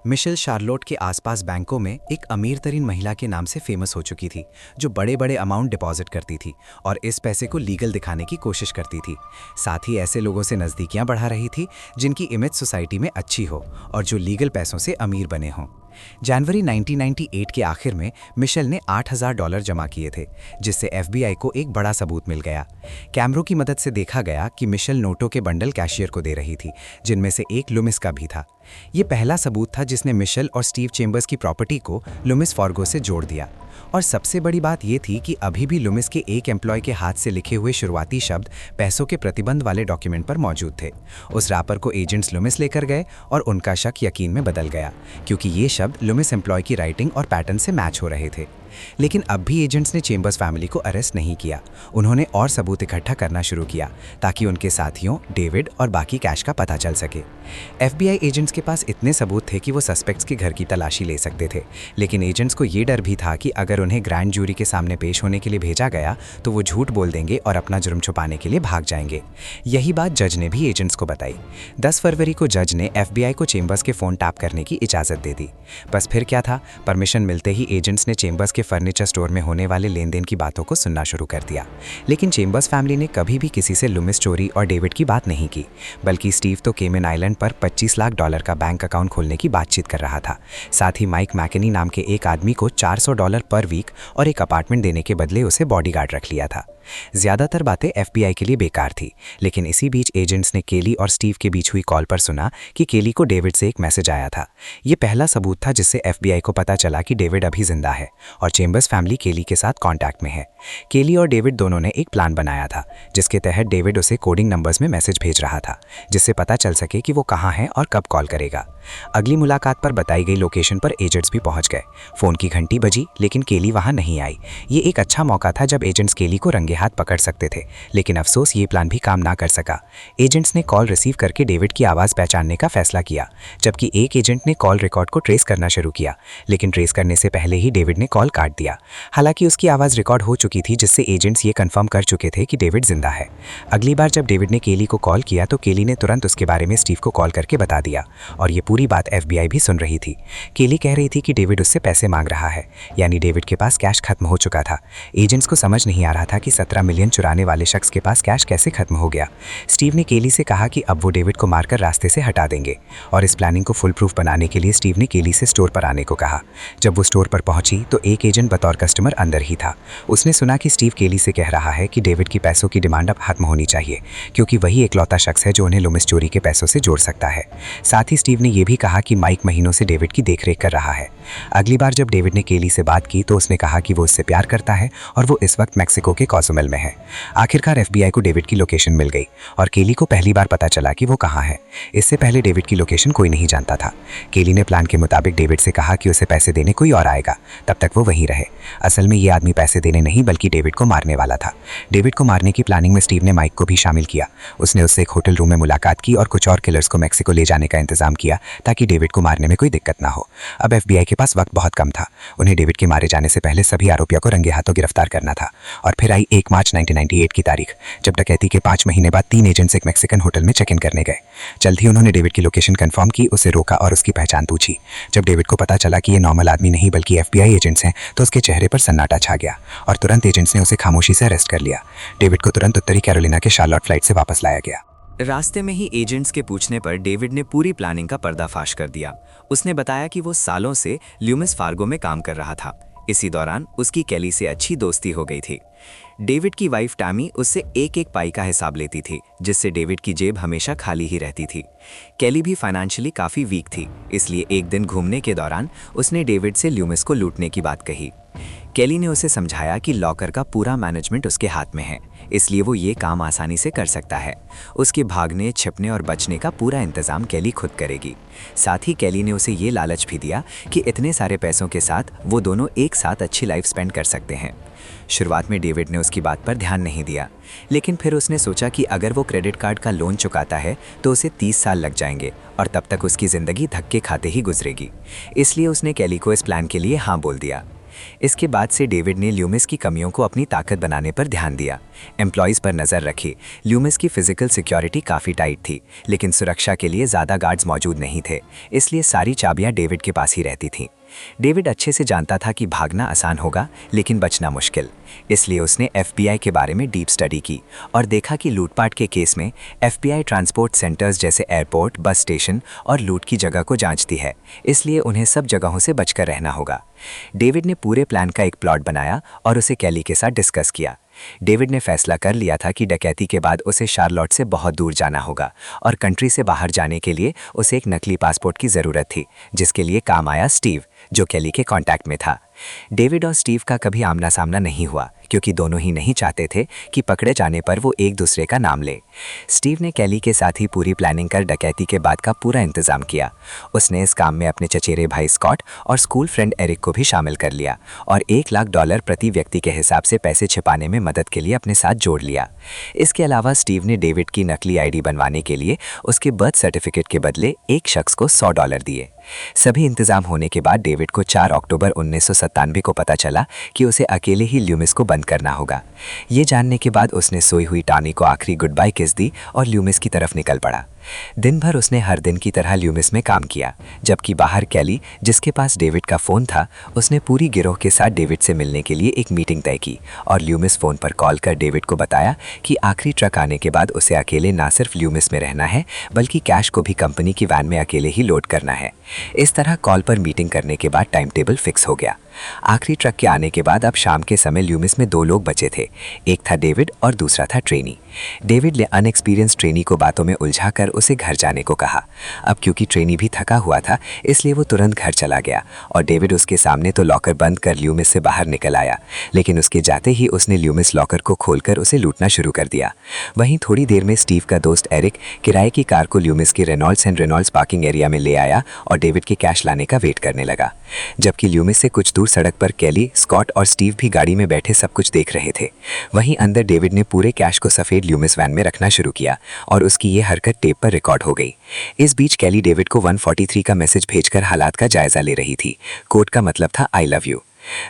मिशेल शार्लोट के आसपास बैंकों में एक अमीर तरीन महिला के नाम से फेमस हो चुकी थी, जो बड़े बड़े अमाउंट डिपॉजिट करती थी और इस पैसे को लीगल दिखाने की कोशिश करती थी। साथ ही ऐसे लोगों से नज़दीकियां बढ़ा रही थी जिनकी इमेज सोसाइटी में अच्छी हो और जो लीगल पैसों से अमीर बने हों। जनवरी 1998 के आखिर में मिशेल ने $8,000 जमा किए थे, जिससे FBI को एक बड़ा सबूत मिल गया। कैमरों की मदद से देखा गया कि मिशेल नोटों के बंडल कैशियर को दे रही थी, जिनमें से एक लुमिस का भी था। ये पहला सबूत था जिसने मिशेल और स्टीव चेम्बर्स की प्रॉपर्टी को लुमिस फॉर्गो से जोड़ दिया। और सबसे बड़ी बात यह थी कि अभी भी लुमिस के एक एम्प्लॉय के हाथ से लिखे हुए शुरुआती शब्द पैसों के प्रतिबंध वाले डॉक्यूमेंट पर मौजूद थे। उस रैपर को एजेंट्स लुमिस लेकर गए और उनका शक यकीन में बदल गया, क्योंकि ये शब्द लुमिस एम्प्लॉय की राइटिंग और पैटर्न से मैच हो रहे थे। लेकिन अब भी एजेंट्स ने चेम्बर्स फैमिली को अरेस्ट नहीं किया। उन्होंने और सबूत इकट्ठा करना शुरू किया ताकि उनके साथियों डेविड और बाकी कैश का पता चल सके। FBI एजेंट्स के पास इतने सबूत थे कि वो सस्पेक्ट्स के घर की तलाशी ले सकते थे, लेकिन एजेंट्स को ये डर भी था कि अगर उन्हें ग्रैंड जूरी के सामने पेश होने के लिए भेजा गया तो वो झूठ बोल देंगे और अपना जुर्म छुपाने के लिए भाग जाएंगे। यही बात जज ने भी एजेंट्स को बताई। 10 फरवरी को जज ने FBI को चेम्बर्स के फ़ोन टैप करने की इजाज़त दे दी। बस फिर क्या था, परमिशन मिलते ही एजेंट्स ने चेम्बर्स के फर्नीचर स्टोर में होने वाले लेन देन की बातों को सुनना शुरू कर दिया। लेकिन चेम्बर्स फैमिली ने कभी भी किसी से लुमिस चोरी और डेविड की बात नहीं की, बल्कि स्टीव तो केमन आइलैंड पर $25 लाख का बैंक अकाउंट खोलने की बातचीत कर रहा था। साथ ही माइक मैकेनी नाम के एक आदमी को $400 पर वीक और एक अपार्टमेंट देने के बदले उसे बॉडीगार्ड रख लिया था। ज़्यादातर बातें FBI के लिए बेकार थी, लेकिन इसी बीच एजेंट्स ने केली और स्टीव के बीच हुई कॉल पर सुना कि केली को डेविड से एक मैसेज आया था। ये पहला सबूत था जिससे FBI को पता चला कि डेविड अभी जिंदा है और चेम्बर्स फैमिली केली के साथ कांटेक्ट में है। केली और डेविड दोनों ने एक प्लान बनाया था, जिसके तहत डेविड उसे कोडिंग नंबर्स में मैसेज भेज रहा था, जिससे पता चल सके कि वो कहाँ है और कब कॉल करेगा। अगली मुलाकात पर बताई गई लोकेशन पर एजेंट्स भी पहुंच गए। फ़ोन की घंटी बजी लेकिन केली वहां नहीं आई। ये एक अच्छा मौका था जब एजेंट्स केली को रंगे हाथ पकड़ सकते थे, लेकिन अफसोस ये प्लान भी काम ना कर सका। एजेंट्स ने कॉल रिसीव करके डेविड की आवाज़ पहचानने का फैसला किया, जबकि एक एजेंट ने कॉल रिकॉर्ड को ट्रेस करना शुरू किया, लेकिन ट्रेस करने से पहले ही डेविड ने कॉल काट दिया। हालांकि उसकी आवाज़ रिकॉर्ड हो चुकी थी, जिससे एजेंट्स ये कंफर्म कर चुके थे कि डेविड जिंदा है। अगली बार जब डेविड ने केली को कॉल किया तो केली ने तुरंत उसके बारे में स्टीव को कॉल करके बता दिया, और ये पूरी बात FBI भी सुन रही थी। केली कह रही थी कि डेविड उससे पैसे मांग रहा है, यानी डेविड के पास कैश खत्म हो चुका था। एजेंट्स को समझ नहीं आ रहा था कि 17 मिलियन चुराने वाले शख्स के पास कैश कैसे खत्म हो गया। स्टीव ने केली से कहा कि अब वो डेविड को मारकर रास्ते से हटा देंगे, और इस प्लानिंग को फुल प्रूफ बनाने के लिए स्टीव ने केली से स्टोर पर आने को कहा। जब वो स्टोर पर पहुंची तो एक एजेंट बतौर कस्टमर अंदर ही था। उसने सुना कि स्टीव केली से कह रहा है कि डेविड की पैसों की डिमांड अब खत्म होनी चाहिए, क्योंकि वही एकलौता शख्स है जो उन्हें लुमिस चोरी के पैसों से जोड़ सकता है। साथ ही स्टीव ने यह भी कहा कि माइक महीनों से डेविड की देखरेख कर रहा है। अगली बार जब डेविड ने केली से बात की तो उसने कहा कि वो उससे प्यार करता है और वो इस वक्त मैक्सिको के कॉजुमेल में है। आखिरकार FBI को डेविड की लोकेशन मिल गई और केली को पहली बार पता चला कि वो कहाँ है। इससे पहले डेविड की लोकेशन कोई नहीं जानता था। केली ने प्लान के मुताबिक डेविड से कहा कि उसे पैसे देने कोई और आएगा, तब तक वो वहीं रहे। असल में ये आदमी पैसे देने नहीं बल्कि डेविड को मारने वाला था। डेविड को मारने की प्लानिंग में स्टीव ने माइक को भी शामिल किया। उसने उससे एक होटल रूम में मुलाकात की और कुछ और किलर्स को मैक्सिको ले जाने का इंतजाम किया ताकि डेविड को मारने में कोई दिक्कत ना हो। अब FBI के पास वक्त बहुत कम था। उन्हें डेविड के मारे जाने से पहले सभी आरोपियों को रंगे हाथों गिरफ्तार करना था। और फिर आई 1 मार्च 1998 की तारीख, जब डकैती के 5 महीने बाद 3 एजेंट्स एक मैक्सिकन होटल में चेक इन करने गए। जल्द ही उन्होंने डेविड की लोकेशन कंफर्म की, उसे रोका और उसकी पहचान पूछी। जब डेविड को पता चला कि ये नॉर्मल आदमी नहीं बल्कि FBI एजेंट्स हैं तो उसके चेहरे पर सन्नाटा छा गया और तुरंत एजेंट्स ने उसे खामोशी से अरेस्ट कर लिया। डेविड को तुरंत उत्तरी कैरोलिना के शार्लोट फ्लाइट से वापस लाया गया। रास्ते में ही एजेंट्स के पूछने पर डेविड ने पूरी प्लानिंग का पर्दाफाश कर दिया। उसने बताया कि वो सालों से ल्यूमिस फार्गो में काम कर रहा था। इसी दौरान उसकी केली से अच्छी दोस्ती हो गई थी। डेविड की वाइफ टैमी उससे एक एक पाई का हिसाब लेती थी, जिससे डेविड की जेब हमेशा खाली ही रहती थी। केली भी फाइनेंशियली काफ़ी वीक थी, इसलिए एक दिन घूमने के दौरान उसने डेविड से ल्यूमिस को लूटने की बात कही। केली ने उसे समझाया कि लॉकर का पूरा मैनेजमेंट उसके हाथ में है, इसलिए वो ये काम आसानी से कर सकता है। उसके भागने, छिपने और बचने का पूरा इंतजाम केली खुद करेगी। साथ ही केली ने उसे ये लालच भी दिया कि इतने सारे पैसों के साथ वो दोनों एक साथ अच्छी लाइफ स्पेंड कर सकते हैं। शुरुआत में डेविड ने उसकी बात पर ध्यान नहीं दिया, लेकिन फिर उसने सोचा कि अगर वो क्रेडिट कार्ड का लोन चुकाता है तो उसे 30 साल लग जाएंगे और तब तक उसकी ज़िंदगी धक्के खाते ही गुजरेगी। इसलिए उसने केली को इस प्लान के लिए हाँ बोल दिया। इसके बाद से डेविड ने ल्यूमिस की कमियों को अपनी ताकत बनाने पर ध्यान दिया। एम्प्लॉयज़ पर नज़र रखी। ल्यूमिस की फिजिकल सिक्योरिटी काफ़ी टाइट थी, लेकिन सुरक्षा के लिए ज़्यादा गार्ड्स मौजूद नहीं थे, इसलिए सारी चाबियां डेविड के पास ही रहती थीं। डेविड अच्छे से जानता था कि भागना आसान होगा लेकिन बचना मुश्किल, इसलिए उसने FBI के बारे में डीप स्टडी की और देखा कि लूटपाट के केस में FBI ट्रांसपोर्ट सेंटर्स जैसे एयरपोर्ट, बस स्टेशन और लूट की जगह को जांचती है, इसलिए उन्हें सब जगहों से बचकर रहना होगा। डेविड ने पूरे प्लान का एक प्लॉट बनाया और उसे केली के साथ डिस्कस किया। डेविड ने फैसला कर लिया था कि डकैती के बाद उसे शार्लोट से बहुत दूर जाना होगा और कंट्री से बाहर जाने के लिए उसे एक नकली पासपोर्ट की ज़रूरत थी, जिसके लिए काम आया स्टीव, जो केली के कांटेक्ट में था। डेविड और स्टीव का कभी आमना सामना नहीं हुआ क्योंकि दोनों ही नहीं चाहते थे कि पकड़े जाने पर वो एक दूसरे का नाम ले। स्टीव ने केली के साथ ही पूरी प्लानिंग कर डकैती के बाद का पूरा इंतजाम किया। उसने इस काम में अपने चचेरे भाई स्कॉट और स्कूल फ्रेंड एरिक को भी शामिल कर लिया और $1 लाख प्रति व्यक्ति के हिसाब से पैसे छिपाने में मदद के लिए अपने साथ जोड़ लिया। इसके अलावा स्टीव ने डेविड की नकली ID बनवाने के लिए उसके बर्थ सर्टिफिकेट के बदले एक शख्स को $100 दिए। सभी इंतजाम होने के बाद डेविड को 4 अक्टूबर 1997 को पता चला कि उसे अकेले ही ल्यूमिस को बंद करना होगा। ये जानने के बाद उसने सोई हुई टॉमी को आखिरी गुड बाय किस दी और ल्यूमिस की तरफ निकल पड़ा। दिन भर उसने हर दिन की तरह ल्यूमिस में काम किया, जबकि बाहर केली, जिसके पास डेविड का फ़ोन था, उसने पूरी गिरोह के साथ डेविड से मिलने के लिए एक मीटिंग तय की और ल्यूमिस फ़ोन पर कॉल कर डेविड को बताया कि आखिरी ट्रक आने के बाद उसे अकेले ना सिर्फ ल्यूमिस में रहना है बल्कि कैश को भी कंपनी की वैन में अकेले ही लोड करना है। इस तरह कॉल पर मीटिंग करने के बाद टाइम टेबल फिक्स हो गया। आखिरी ट्रक के आने के बाद अब शाम के समय ल्यूमिस में 2 लोग बचे थे। एक था डेविड और दूसरा था ट्रेनी। डेविड ने अनएक्सपीरियंस ट्रेनी को बातों में उलझाकर उसे घर जाने को कहा। अब क्योंकि ट्रेनी भी थका हुआ था इसलिए वो तुरंत घर चला गया और डेविड उसके सामने तो लॉकर बंद कर ल्यूमिस से बाहर निकल आया, लेकिन उसके जाते ही उसने ल्यूमिस लॉकर को खोलकर उसे लूटना शुरू कर दिया। वहीं थोड़ी देर में स्टीव का दोस्त एरिक किराए की कार को ल्यूमिस के रेनॉल्ड्स पार्किंग एरिया में ले आया और डेविड के कैश लाने का वेट करने लगा। जबकि ल्यूमिस से कुछ दूर सड़क पर केली, स्कॉट और स्टीव भी गाड़ी में बैठे सब कुछ देख रहे थे। वहीं अंदर डेविड ने पूरे कैश को सफेद ल्यूमिस वैन में रखना शुरू किया और उसकी ये हरकत टेप पर रिकॉर्ड हो गई। इस बीच केली डेविड को 143 का मैसेज भेजकर हालात का जायजा ले रही थी। कोड का मतलब था आई लव यू।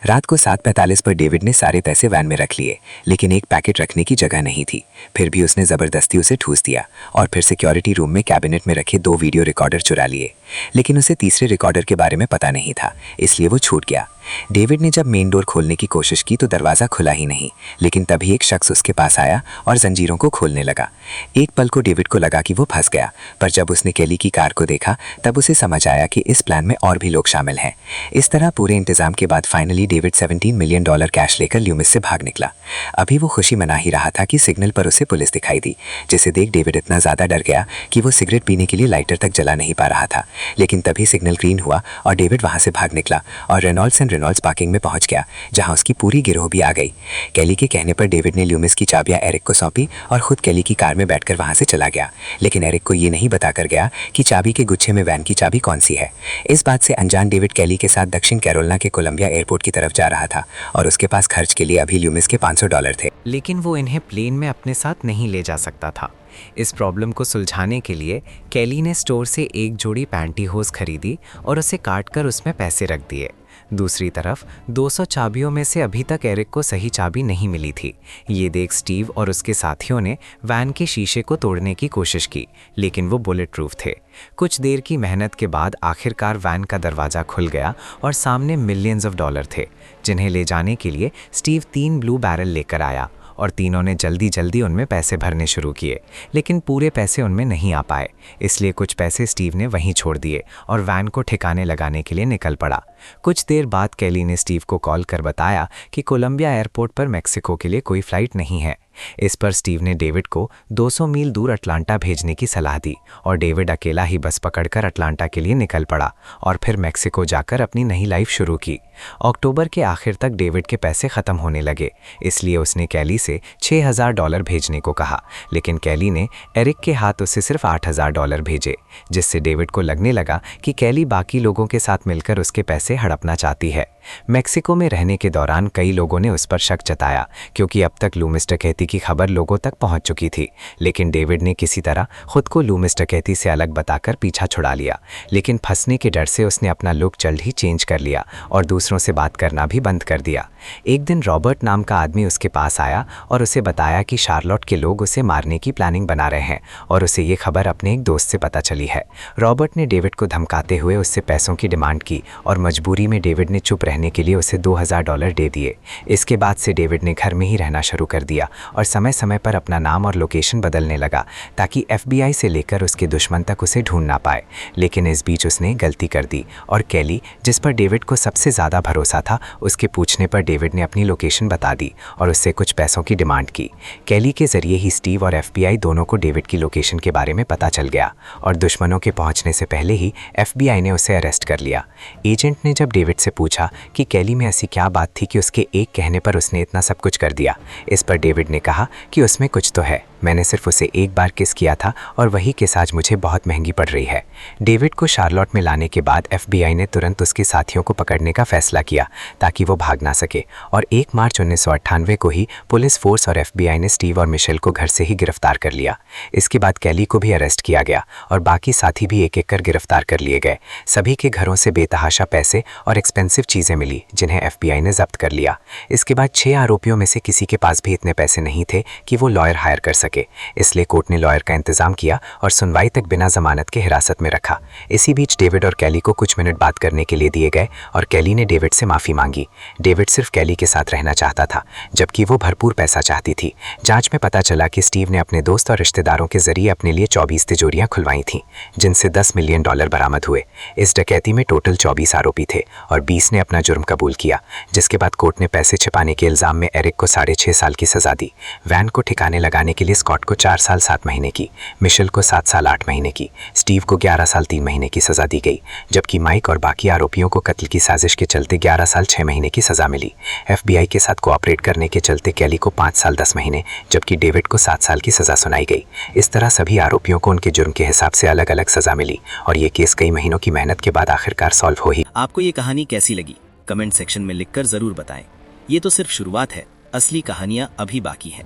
रात को 7:45 पर डेविड ने सारे पैसे वैन में रख लिए, लेकिन एक पैकेट रखने की जगह नहीं थी। फिर भी उसने ज़बरदस्ती उसे ठूस दिया और फिर सिक्योरिटी रूम में कैबिनेट में रखे 2 वीडियो रिकॉर्डर चुरा लिए, लेकिन उसे तीसरे रिकॉर्डर के बारे में पता नहीं था, इसलिए वो छूट गया। डेविड ने जब मेन डोर खोलने की कोशिश की तो दरवाज़ा खुला ही नहीं, लेकिन तभी एक शख्स उसके पास आया और जंजीरों को खोलने लगा। एक पल को डेविड को लगा कि वो फंस गया, पर जब उसने केली की कार को देखा तब उसे समझ आया कि इस प्लान में और भी लोग शामिल हैं। इस तरह पूरे इंतजाम के बाद फाइनली डेविड $17 मिलियन कैश लेकर ल्यूमिस से भाग निकला। अभी वो खुशी मना ही रहा था कि सिग्नल पर उसे पुलिस दिखाई दी, जिसे देख डेविड इतना ज़्यादा डर गया कि वो सिगरेट पीने के लिए लाइटर तक जला नहीं पा रहा था। लेकिन तभी सिग्नल ग्रीन हुआ और डेविड वहाँ से भाग निकला और रेनॉल्ड्स पार्किंग में पहुंच गया, जहां उसकी पूरी गिरोह भी आ गई। केली के कहने पर डेविड ने ल्यूमिस की चाबियां एरिक को सौंपी और खुद केली की कार में बैठकर वहां से चला गया, लेकिन एरिक को ये नहीं बताकर गया कि चाबी के गुच्छे में वैन की चाबी कौन सी है। इस बात से अनजान डेविड केली के साथ दक्षिण कैरोलिना के कोलंबिया एयरपोर्ट की तरफ जा रहा था और उसके पास खर्च के लिए अभी ल्यूमिस के $500 थे। लेकिन वो इन्हें प्लेन में अपने साथ नहीं ले जा सकता था। इस प्रॉब्लम को सुलझाने के लिए केली ने स्टोर से एक जोड़ी पैंटीहोज़ खरीदी और उसे काट कर उसमें पैसे रख दिए। दूसरी तरफ 200 चाबियों में से अभी तक एरिक को सही चाबी नहीं मिली थी। ये देख स्टीव और उसके साथियों ने वैन के शीशे को तोड़ने की कोशिश की, लेकिन वो बुलेट प्रूफ थे। कुछ देर की मेहनत के बाद आखिरकार वैन का दरवाज़ा खुल गया और सामने मिलियंस ऑफ डॉलर थे, जिन्हें ले जाने के लिए स्टीव 3 ब्लू बैरल लेकर आया और तीनों ने जल्दी जल्दी उनमें पैसे भरने शुरू किए, लेकिन पूरे पैसे उनमें नहीं आ पाए, इसलिए कुछ पैसे स्टीव ने वहीं छोड़ दिए और वैन को ठिकाने लगाने के लिए निकल पड़ा। कुछ देर बाद केली ने स्टीव को कॉल कर बताया कि कोलंबिया एयरपोर्ट पर मेक्सिको के लिए कोई फ़्लाइट नहीं है। इस पर स्टीव ने डेविड को 200 मील दूर अटलांटा भेजने की सलाह दी और डेविड अकेला ही बस पकड़कर अटलांटा के लिए निकल पड़ा और फिर मेक्सिको जाकर अपनी नई लाइफ शुरू की। अक्टूबर के आखिर तक डेविड के पैसे ख़त्म होने लगे, इसलिए उसने केली से $6000 भेजने को कहा, लेकिन केली ने एरिक के हाथ उसे सिर्फ $8000 भेजे, जिससे डेविड को लगने लगा कि केली बाकी लोगों के साथ मिलकर उसके पैसे हड़पना चाहती है। मेक्सिको में रहने के दौरान कई लोगों ने उस पर शक जताया, क्योंकि अब तक लूमिस डकैती की खबर लोगों तक पहुंच चुकी थी, लेकिन डेविड ने किसी तरह खुद को लूमिस डकैती से अलग बताकर पीछा छुड़ा लिया। लेकिन फंसने के डर से उसने अपना लुक जल्द ही चेंज कर लिया और दूसरों से बात करना भी बंद कर दिया। एक दिन रॉबर्ट नाम का आदमी उसके पास आया और उसे बताया कि शार्लोट के लोग उसे मारने की प्लानिंग बना रहे हैं और उसे ये खबर अपने एक दोस्त से पता चली है। रॉबर्ट ने डेविड को धमकाते हुए उससे पैसों की डिमांड की और मजबूरी में डेविड ने चुप रहने के लिए उसे $2000 दे दिए। इसके बाद से डेविड ने घर में ही रहना शुरू कर दिया और समय समय पर अपना नाम और लोकेशन बदलने लगा, ताकि FBI से लेकर उसके दुश्मन तक उसे ढूंढ ना पाए। लेकिन इस बीच उसने गलती कर दी और केली, जिस पर डेविड को सबसे ज़्यादा भरोसा था, उसके पूछने पर डेविड ने अपनी लोकेशन बता दी और उससे कुछ पैसों की डिमांड की। केली के जरिए ही स्टीव और FBI दोनों को डेविड की लोकेशन के बारे में पता चल गया और दुश्मनों के पहुंचने से पहले ही FBI ने उसे अरेस्ट कर लिया। एजेंट ने जब डेविड से पूछा कि केली में ऐसी क्या बात थी कि उसके एक कहने पर उसने इतना सब कुछ कर दिया, इस पर डेविड ने कहा कि उसमें कुछ तो है, मैंने सिर्फ उसे एक बार किस किया था और वही किस आज मुझे बहुत महंगी पड़ रही है। डेविड को शार्लोट में लाने के बाद FBI ने तुरंत उसके साथियों को पकड़ने का फैसला किया ताकि वो भाग ना सके और 1 मार्च 1998 को ही पुलिस फोर्स और FBI ने स्टीव और मिशेल को घर से ही गिरफ्तार कर लिया। इसके बाद केली को भी अरेस्ट किया गया और बाकी साथी भी एक एक कर गिरफ्तार कर लिए गए। सभी के घरों से बेतहाशा पैसे और एक्सपेंसिव चीज़ें मिली, जिन्हें FBI ने जब्त कर लिया। इसके बाद 6 आरोपियों में से किसी के पास भी इतने पैसे नहीं थे कि वो लॉयर हायर कर सके। सके, इसलिए कोर्ट ने लॉयर का इंतजाम किया और सुनवाई तक बिना जमानत के हिरासत में रखा। इसी बीच डेविड और कैली को कुछ मिनट बात करने के लिए दिए गए और कैली ने डेविड से माफ़ी मांगी। डेविड सिर्फ कैली के साथ रहना चाहता था, जबकि वो भरपूर पैसा चाहती थी। जांच में पता चला कि स्टीव ने अपने दोस्त और रिश्तेदारों के जरिए अपने लिए 24 तिजोरियां खुलवाई थीं, जिनसे $10 मिलियन बरामद हुए। इस डकैती में टोटल 24 आरोपी थे और 20 ने अपना जुर्म कबूल किया, जिसके बाद कोर्ट ने पैसे छिपाने के इल्जाम में एरिक को 6.5 साल की सजा दी। वैन को ठिकाने लगाने के लिए स्कॉट को 4 साल 7 महीने की, मिशेल को 7 साल 8 महीने की, स्टीव को 11 साल 3 महीने की सजा दी गई, जबकि माइक और बाकी आरोपियों को कत्ल की साजिश के चलते 11 साल 6 महीने की सजा मिली। FBI के साथ कोऑपरेट करने के चलते कैली को 5 साल 10 महीने, जबकि डेविड को 7 साल की सजा सुनाई गई। इस तरह सभी आरोपियों को उनके जुर्म के हिसाब से अलग अलग सजा मिली और ये केस कई महीनों की मेहनत के बाद आखिरकार सॉल्व हो ही। आपको ये कहानी कैसी लगी कमेंट सेक्शन में लिखकर जरूर बताएं। ये तो सिर्फ शुरुआत है, असली कहानियां अभी बाकी हैं।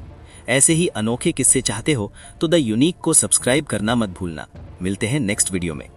ऐसे ही अनोखे किस्से चाहते हो तो द यूनिक को सब्सक्राइब करना मत भूलना। मिलते हैं नेक्स्ट वीडियो में।